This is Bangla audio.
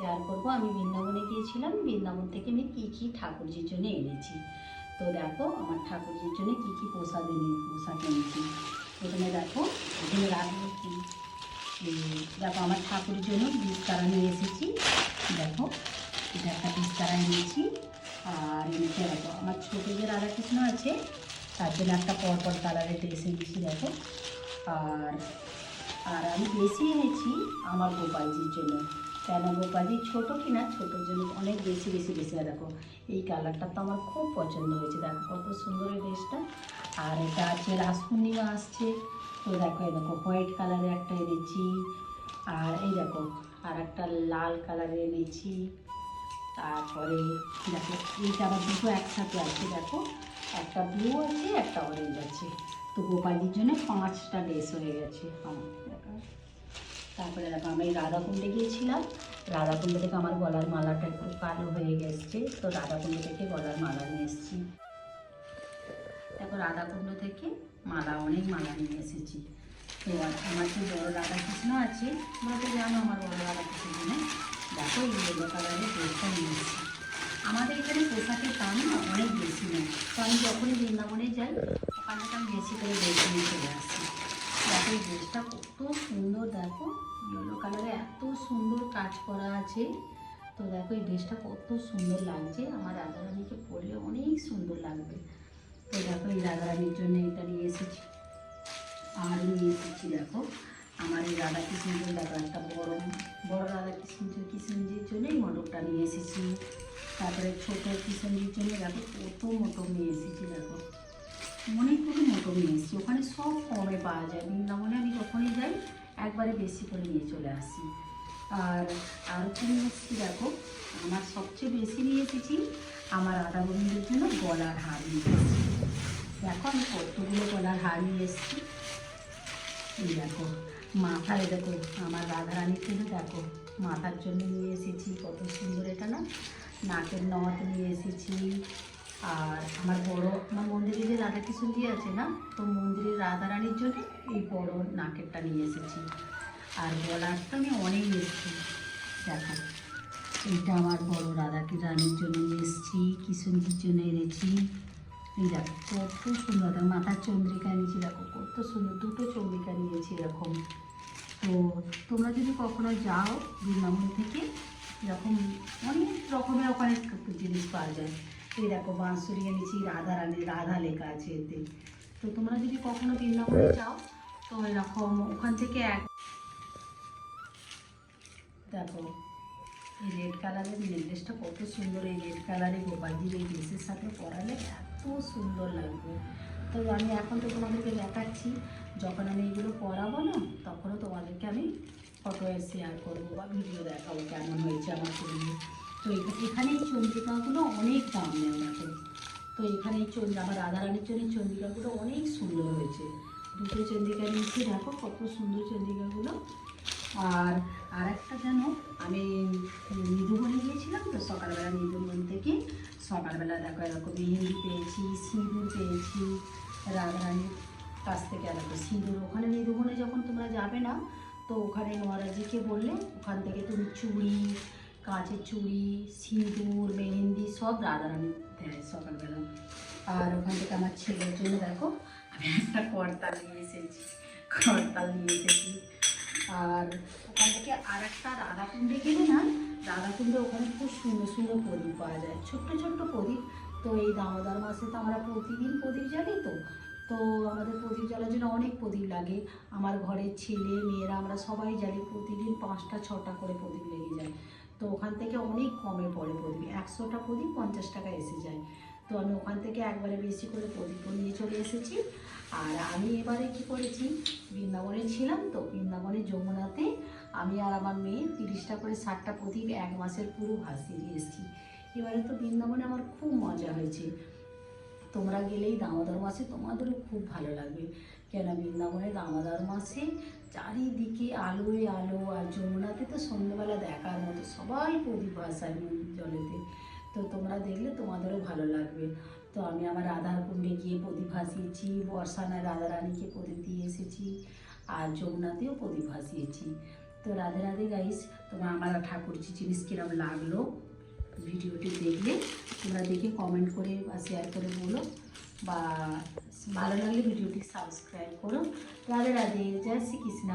শেয়ার করব। আমি বৃন্দাবনে গিয়েছিলাম, বৃন্দাবন থেকে আমি কী কী ঠাকুরজির জন্য এনেছি। তো দেখো আমার ঠাকুরজির জন্য কী কী পোশাক এনেছি। প্রথমে দেখো এখানে রাখবো কি, দেখো আমার ঠাকুরের জন্য বিস্তারা নিয়ে এসেছি। দেখো এটা একটা বিস্তারা এনেছি। আর এনেছে দেখো আমার ছোটো যে রাধাকৃষ্ণ আছে তার জন্য একটা পরপর কালারের ড্রেস এনেছি দেখো। আর আর আমি বেশি এনেছি আমার গোপালজির জন্য, কেন গোপালজি ছোটো কিনা, ছোটোর জন্য অনেক বেশি দেখো এই কালারটা তো আমার খুব পছন্দ হয়েছে। দেখো কত সুন্দর এই ড্রেসটা। আর এটা আছে রাস পূর্ণিমা আসছে, তো দেখো এই দেখো হোয়াইট কালারের একটা এনেছি। আর এই দেখো আর একটা লাল কালারের এনেছি। তারপরে দেখো এইটা আবার দুটো একসাথে আছে, দেখো একটা ব্লু আছে একটা অরেঞ্জ আছে। তো গোপালজির জন্য 5টা ড্রেস হয়ে গেছে আমার। তারপরে দেখো আমি রাধাকুণ্ডে গিয়েছিলাম, রাধাকুণ্ড থেকে আমার গলার মালাটা একটু কালো হয়ে গেছে, তো রাধাকুণ্ড থেকে গলার মালা নিয়ে এসেছি। দেখো রাধাকুণ্ড থেকে অনেক মালা নিয়ে এসেছি। তো আমার যে বড়ো রাধাকৃষ্ণ আছে, তোমরা তো জানো আমার বড়ো রাধাকৃষ্ণ, দেখো এই ইয়েলো কালারের ড্রেসটা নিয়ে এসেছি। আমাদের এখানে পোশাকের দাম না অনেক বেশি নেই, তো আমি যখনই বৃন্দাবনে যাই ওখান থেকে আমি বেশি করে ড্রেস নিয়ে চলে আসছি। দেখো এই ড্রেসটা কত সুন্দর, দেখো ইয়েলো কালারে এত সুন্দর কাজ করা আছে। তো দেখো এই ড্রেসটা কত সুন্দর লাগছে, আমার রাধারানীকে পরলে অনেক সুন্দর লাগবে। তো দেখো এই রাধারানীর জন্য এটা নিয়ে এসেছি। আর নিয়ে এসেছি দেখো আমার এই রাধাকৃষ্ণের, দেখো একটা বড় বড় কৃষ্ণজির জন্য এই মটকটা নিয়ে এসেছি। তারপরে ছোটো কৃষ্ণজির জন্য দেখো কত মটক নিয়ে এসেছি। দেখো অনেকগুলো মটক নিয়ে এসেছি, ওখানে সব কমে পাওয়া যায়। বৃন্দাবনে আমি যখনই যাই একবারে বেশি করে নিয়ে চলে আসি। আর কি নিয়ে এসেছি দেখো, আমার সবচেয়ে বেশি নিয়ে এসেছি আমার রাধা গোবিন্দের জন্য গলার হার নিয়ে এসেছি। দেখো আমি কতগুলো গলার হার নিয়ে এসেছি। এই দেখো মাথায়, দেখো আমার রাধারানীর জন্য দেখো মাথার জন্য নিয়ে এসেছি, কত সুন্দর এটা না। নাকের নথ নিয়ে এসেছি। আর আমার মন্দিরে যে রাধাকৃষ্ণজি আছে না, তো মন্দিরের রাধারানীর জন্য এই বড় নাকেরটা নিয়ে এসেছি। আর গলারটা আমি অনেক এসেছি। দেখো এইটা আমার বড় রানীর জন্য নিয়ে এসেছি, কৃষ্ণজির জন্য এনেছি। এই দেখো কত সুন্দর, মাথার চন্দ্রিকা নিয়েছি, দেখো কত সুন্দর, দুটো চন্দ্রিকা নিয়েছি এরকম। তো তোমরা যদি কখনো যাও বৃন্দাবন থেকে, এরকম অনেক রকমের ওখানে জিনিস পাওয়া যায়। এই দেখো বাঁশুরি এনেছি, রাধা লেখা আছে এতে। তো তোমরা যদি কখনো বৃন্দাবনে যাও তো এরকম ওখান থেকে দেখো এই রেড কালারের নেকলেসটা কত সুন্দর, এই রেড কালারে গোপালজির এই ড্রেসের সাথে পরালে এত সুন্দর লাগবে। তো আমি এখন তো তোমাদেরকে দেখাচ্ছি, যখন আমি এইগুলো পরাবো না তখনও তোমাদেরকে আমি ফটো শেয়ার করবো বা ভিডিও দেখাবো কেমন হয়েছে আমার চুড়ি। তো এখানে এই চন্দ্রিকাগুলো অনেক দাম নেয় দেখো। তো এখানে এই আমার রাধারানীর জন্য চন্দ্রিকাগুলো অনেক সুন্দর হয়েছে। দুটো চন্দ্রিকা নিয়েছি, দেখো কত সুন্দর চন্দ্রিকাগুলো। আর একটা যেন আমি নিধুবনে গিয়েছিলাম, তো সকালবেলা নিধুবন থেকে সকালবেলা দেখো এরকম মেহেন্দি পেয়েছি, সিঁদুর পেয়েছি রাধারানীর কাছ থেকে। দেখো সিঁদুর ওখানে নিধুবনে যখন তোমরা যাবে না, তো ওখানে মহারাজজিকে বললে ওখান থেকে তুমি চুড়ি, কাঁচের চুড়ি, সিঁদুর, মেহেন্দি সব রাধারানী দেয় সকালবেলা। আর ওখান থেকে আমার ছেলের জন্য দেখো আমি একটা করতাল নিয়ে এসেছি। আর ওখান থেকে আর একটা রাধাকুণ্ডে গেলে না, রাধাকুণ্ডে ওখানে খুব সুন্দর সুন্দর প্রদীপ পাওয়া যায়, ছোট্ট ছোট্ট প্রদীপ। তো এই দামোদর মাসে তো আমরা প্রতিদিন প্রদীপ জ্বালি, তো আমাদের প্রদীপ জ্বালার জন্য অনেক প্রদীপ লাগে। আমার ঘরের ছেলে মেয়েরা আমরা সবাই জ্বালি, প্রতিদিন 5টা 6টা করে প্রদীপ লেগে যায়। তো ওখান থেকে অনেক কমে পড়ে প্রদীপ, 100টা প্রদীপ 50 টাকা এসে যায়। তো আমি ওখান থেকে একবারে বেশি করে প্রদীপও নিয়ে চলে এসেছি। আর আমি এবারে কি করেছি, বৃন্দাবনে ছিলাম, তো বৃন্দাবনের যমুনাতে আমি আর আমার মেয়ে 30টা করে 60টা প্রদীপ 1 মাসের পুরো ভাসিয়ে দিয়ে এসেছি। এবারে তো বৃন্দাবনে আমার খুব মজা হয়েছে। তোমরা গেলেই দামোদর মাসে তোমাদেরও খুব ভালো লাগবে, কেন বৃন্দাবনে দামোদর মাসে চারিদিকে আলোয় আলো। আর যমুনাতে তো সন্ধ্যেবেলা দেখার মতো, সবাই প্রদীপ ভাসায় জলেতে। তো তোমরা দেখলে তোমাদেরও ভালো লাগবে। তো আমি আমার রাধার কুণ্ডে গিয়ে প্রদীপ ভাসিয়েছি, বর্ষানায় রাধারানীকে প্রদীপ দিয়ে এসেছি, আর যমুনাতেও প্রদীপ ভাসিয়েছি। তো রাধে রাধে গাইস, তোমার আমার ঠাকুরজি জিনিস কিরম লাগলো ভিডিওটি দেখলে তোমরা দেখে কমেন্ট করে বা শেয়ার করে বলো, বা ভালো লাগলে ভিডিওটি সাবস্ক্রাইব করো। রাধে রাধে, জয় শ্রী কৃষ্ণ।